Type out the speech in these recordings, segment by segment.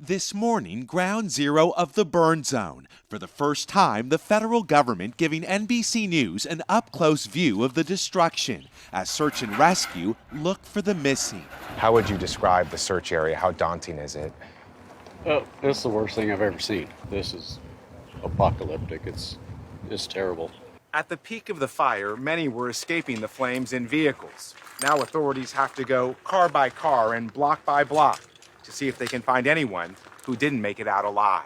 This morning, ground zero of the burn zone. For the first time, the federal government giving NBC News an up-close view of the destruction as search and rescue look for the missing. How would you describe the search area? How daunting is it? Oh, this is the worst thing I've ever seen. This is apocalyptic. It's terrible. At the peak of the fire, many were escaping the flames in vehicles. Now authorities have to go car by car and block by block to see if they can find anyone who didn't make it out alive.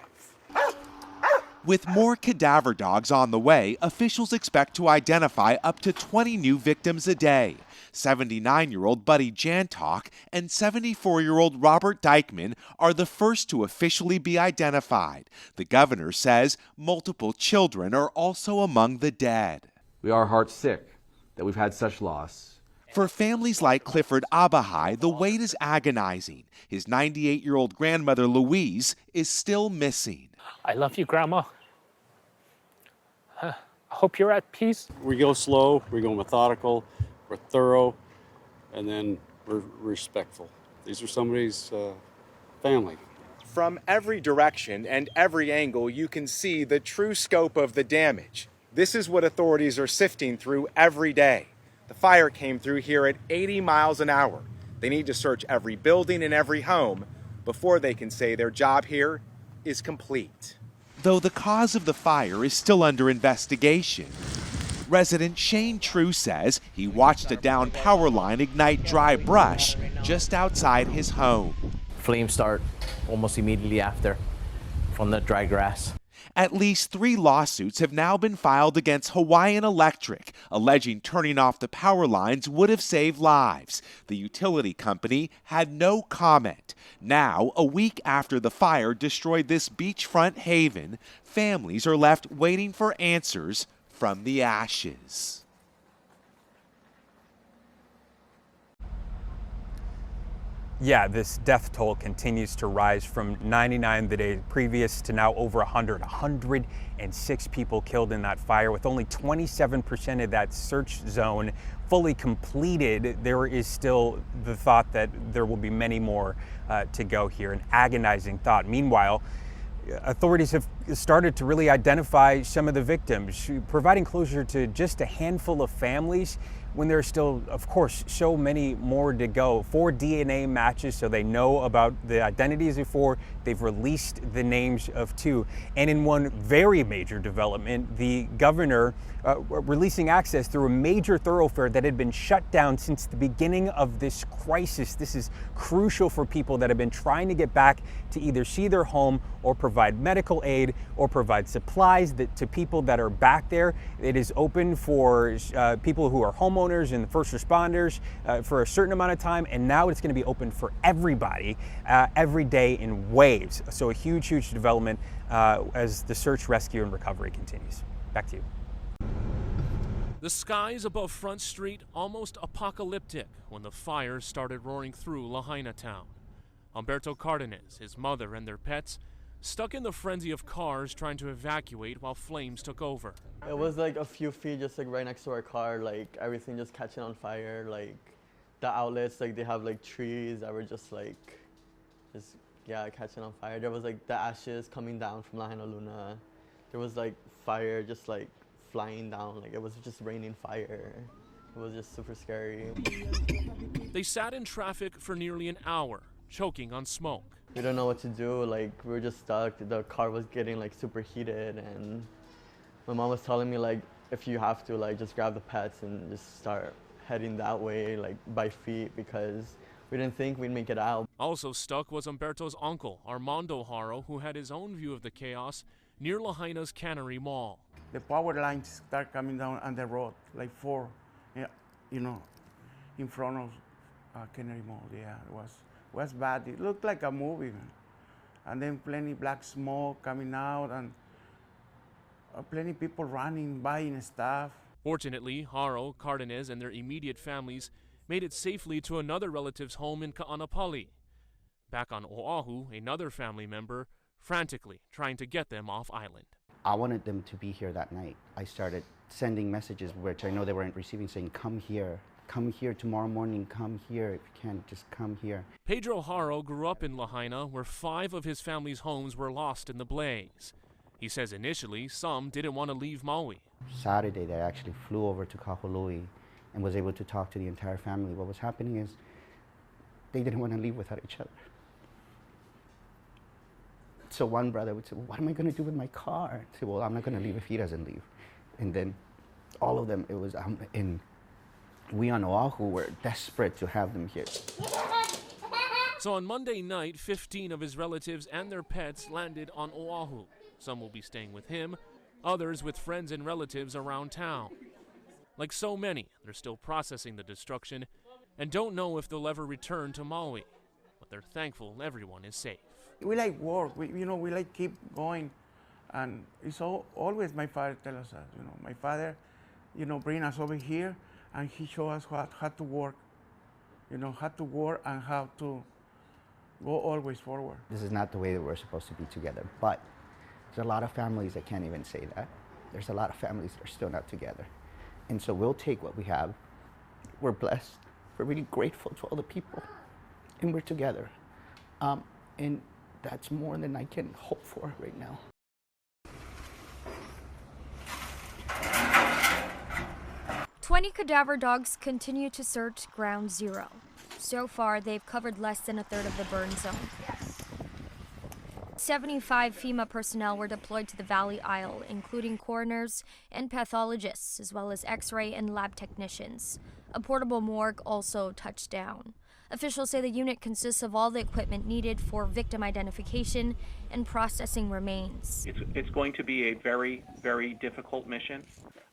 With more cadaver dogs on the way, officials expect to identify up to 20 new victims a day. 79-year-old Buddy Jantok and 74-year-old Robert Dykeman are the first to officially be identified. The governor says multiple children are also among the dead. We are heartsick that we've had such loss. For families like Clifford Abahai, the wait is agonizing. His 98-year-old grandmother Louise is still missing. I love you, Grandma. I hope you're at peace. We go slow, we go methodical, we're thorough, and then we're respectful. These are somebody's family. From every direction and every angle, you can see the true scope of the damage. This is what authorities are sifting through every day. The fire came through here at 80 miles an hour. They need to search every building and every home before they can say their job here is complete. Though the cause of the fire is still under investigation, resident Shane True says he watched a downed power line ignite dry brush just outside his home. Flames start almost immediately after from the dry grass. At least 3 lawsuits have now been filed against Hawaiian Electric, alleging turning off the power lines would have saved lives. The utility company had no comment. Now, a week after the fire destroyed this beachfront haven, families are left waiting for answers from the ashes. Yeah, this death toll continues to rise from 99 the day previous to now over 100. 106 people killed in that fire, with only 27% of that search zone fully completed. There is still the thought that there will be many more to go here, an agonizing thought. Meanwhile, authorities have started to really identify some of the victims, providing closure to just a handful of families when there are still, of course, so many more to go. 4 DNA matches, so they know about the identities of 4. They've released the names of 2. And in one very major development, the governor releasing access through a major thoroughfare that had been shut down since the beginning of this crisis. This is crucial for people that have been trying to get back to either see their home or provide medical aid or provide supplies to people that are back there. It is open for people who are homeowners and first responders for a certain amount of time, and now it's going to be open for everybody every day in waves. So a huge, huge development as the search, rescue, and recovery continues. Back to you. The skies above Front Street almost apocalyptic when the fire started roaring through Lahaina town. Humberto Cardenas, his mother, and their pets stuck in the frenzy of cars trying to evacuate while flames took over. It was like a few feet just like right next to our car, like everything just catching on fire, like the outlets, like they have like trees that were just catching on fire. There was like the ashes coming down from Lahaina Luna. There was like fire just like flying down, like it was just raining fire. It was just super scary. They sat in traffic for nearly an hour, choking on smoke. We don't know what to do, like we were just stuck. The car was getting like super heated, and my mom was telling me like if you have to, like just grab the pets and just start heading that way, like by feet, because we didn't think we'd make it out. Also stuck was Humberto's uncle, Armando Haro, who had his own view of the chaos near Lahaina's Cannery Mall. The power lines start coming down on the road, like 4, in front of Cannery Mall. Yeah, it was bad. It looked like a movie, man. And then plenty black smoke coming out, and plenty people running, buying stuff. Fortunately, Haro, Cardenas, and their immediate families made it safely to another relative's home in Ka'anapali. Back on Oahu, another family member frantically trying to get them off island. I wanted them to be here that night. I started sending messages, which I know they weren't receiving, saying, come here, come here tomorrow morning, come here. If you can't, just come here. Pedro Haro grew up in Lahaina, where 5 of his family's homes were lost in the blaze. He says initially some didn't want to leave Maui. Saturday, they actually flew over to Kahului and was able to talk to the entire family. What was happening is they didn't want to leave without each other. So one brother would say, well, what am I going to do with my car? I say, well, I'm not going to leave if he doesn't leave. And then all of them, it was, we on Oahu were desperate to have them here. So on Monday night, 15 of his relatives and their pets landed on Oahu. Some will be staying with him, others with friends and relatives around town. Like so many, they're still processing the destruction and don't know if they'll ever return to Maui. But they're thankful everyone is safe. We like work, we like keep going. And it's always my father tells us, my father, bring us over here and he show us how to work, how to work and how to go always forward. This is not the way that we're supposed to be together, but there's a lot of families that can't even say that. There's a lot of families that are still not together. And so we'll take what we have. We're blessed. We're really grateful to all the people. And we're together. And that's more than I can hope for right now. "20 cadaver dogs continue to search Ground Zero. So far, they've covered less than a third of the burn zone. 75 FEMA personnel were deployed to the Valley Isle, including coroners and pathologists, as well as X-ray and lab technicians. A portable morgue also touched down. Officials say the unit consists of all the equipment needed for victim identification and processing remains. It's going to be a very, very difficult mission,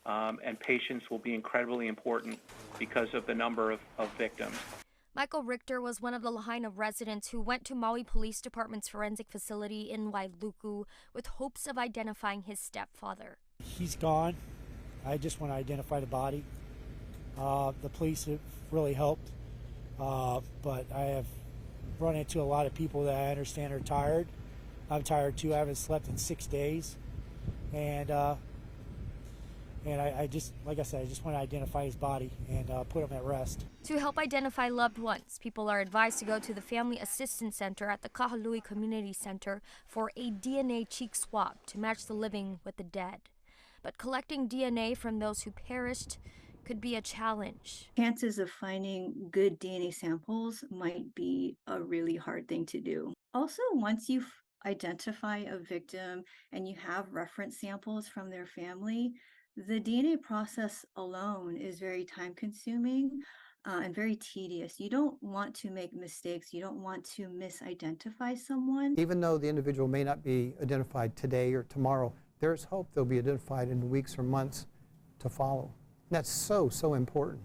and patience will be incredibly important because of the number of victims. Michael Richter was one of the Lahaina residents who went to Maui Police Department's forensic facility in Wailuku with hopes of identifying his stepfather. He's gone. I just want to identify the body. The police have really helped, but I have run into a lot of people that I understand are tired. I'm tired too. I haven't slept in 6 days, and I just, like I said, I just want to identify his body and put him at rest. To help identify loved ones, people are advised to go to the Family Assistance Center at the Kahului Community Center for a DNA cheek swab to match the living with the dead. But collecting DNA from those who perished could be a challenge. Chances of finding good DNA samples might be a really hard thing to do. Also, once you identify a victim and you have reference samples from their family, the DNA process alone is very time-consuming and very tedious. You don't want to make mistakes. You don't want to misidentify someone. Even though the individual may not be identified today or tomorrow, there's hope they'll be identified in weeks or months to follow. And that's so important.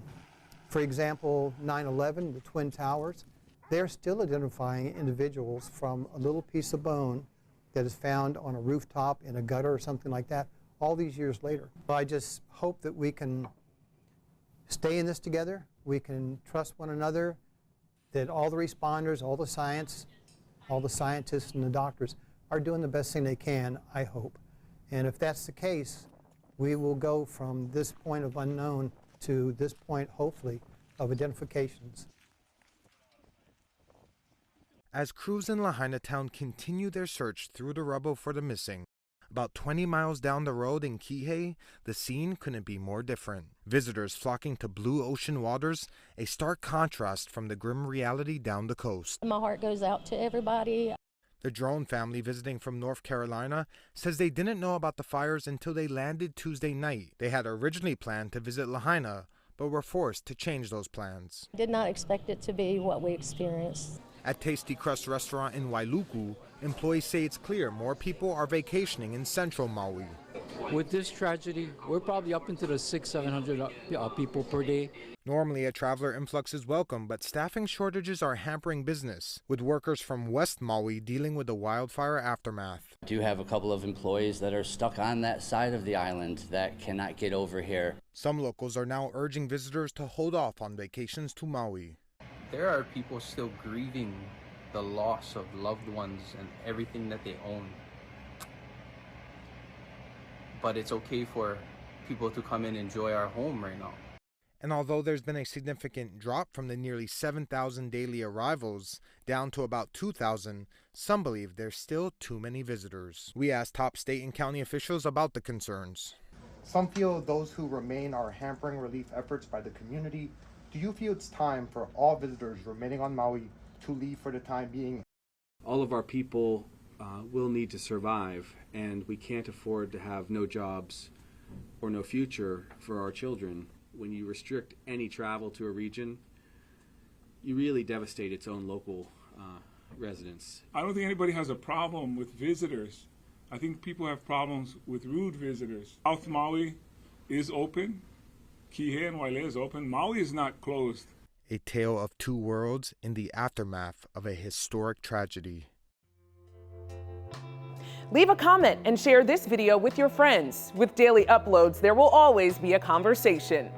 For example, 9/11, the Twin Towers, they're still identifying individuals from a little piece of bone that is found on a rooftop in a gutter or something like that, all these years later. I just hope that we can stay in this together, we can trust one another, that all the responders, all the science, all the scientists and the doctors are doing the best thing they can, I hope. And if that's the case, we will go from this point of unknown to this point, hopefully, of identifications. As crews in Lahaina town continue their search through the rubble for the missing, about 20 miles down the road in Kihei, the scene couldn't be more different. Visitors flocking to blue ocean waters, a stark contrast from the grim reality down the coast. My heart goes out to everybody. The Drone family visiting from North Carolina says they didn't know about the fires until they landed Tuesday night. They had originally planned to visit Lahaina, but were forced to change those plans. Did not expect it to be what we experienced. At Tasty Crust restaurant in Wailuku, employees say it's clear more people are vacationing in central Maui. With this tragedy, we're probably up into the 600-700 people per day. Normally, a traveler influx is welcome, but staffing shortages are hampering business, with workers from West Maui dealing with the wildfire aftermath. I do have a couple of employees that are stuck on that side of the island that cannot get over here. Some locals are now urging visitors to hold off on vacations to Maui. There are people still grieving the loss of loved ones and everything that they own. But it's okay for people to come and enjoy our home right now. And although there's been a significant drop from the nearly 7,000 daily arrivals down to about 2,000, some believe there's still too many visitors. We asked top state and county officials about the concerns. Some feel those who remain are hampering relief efforts by the community. Do you feel it's time for all visitors remaining on Maui to leave for the time being? All of our people will need to survive, and we can't afford to have no jobs or no future for our children. When you restrict any travel to a region, you really devastate its own local residents. I don't think anybody has a problem with visitors. I think people have problems with rude visitors. South Maui is open. Kihei and Wailea is open. Maui is not closed. A tale of two worlds in the aftermath of a historic tragedy. Leave a comment and share this video with your friends. With daily uploads, there will always be a conversation.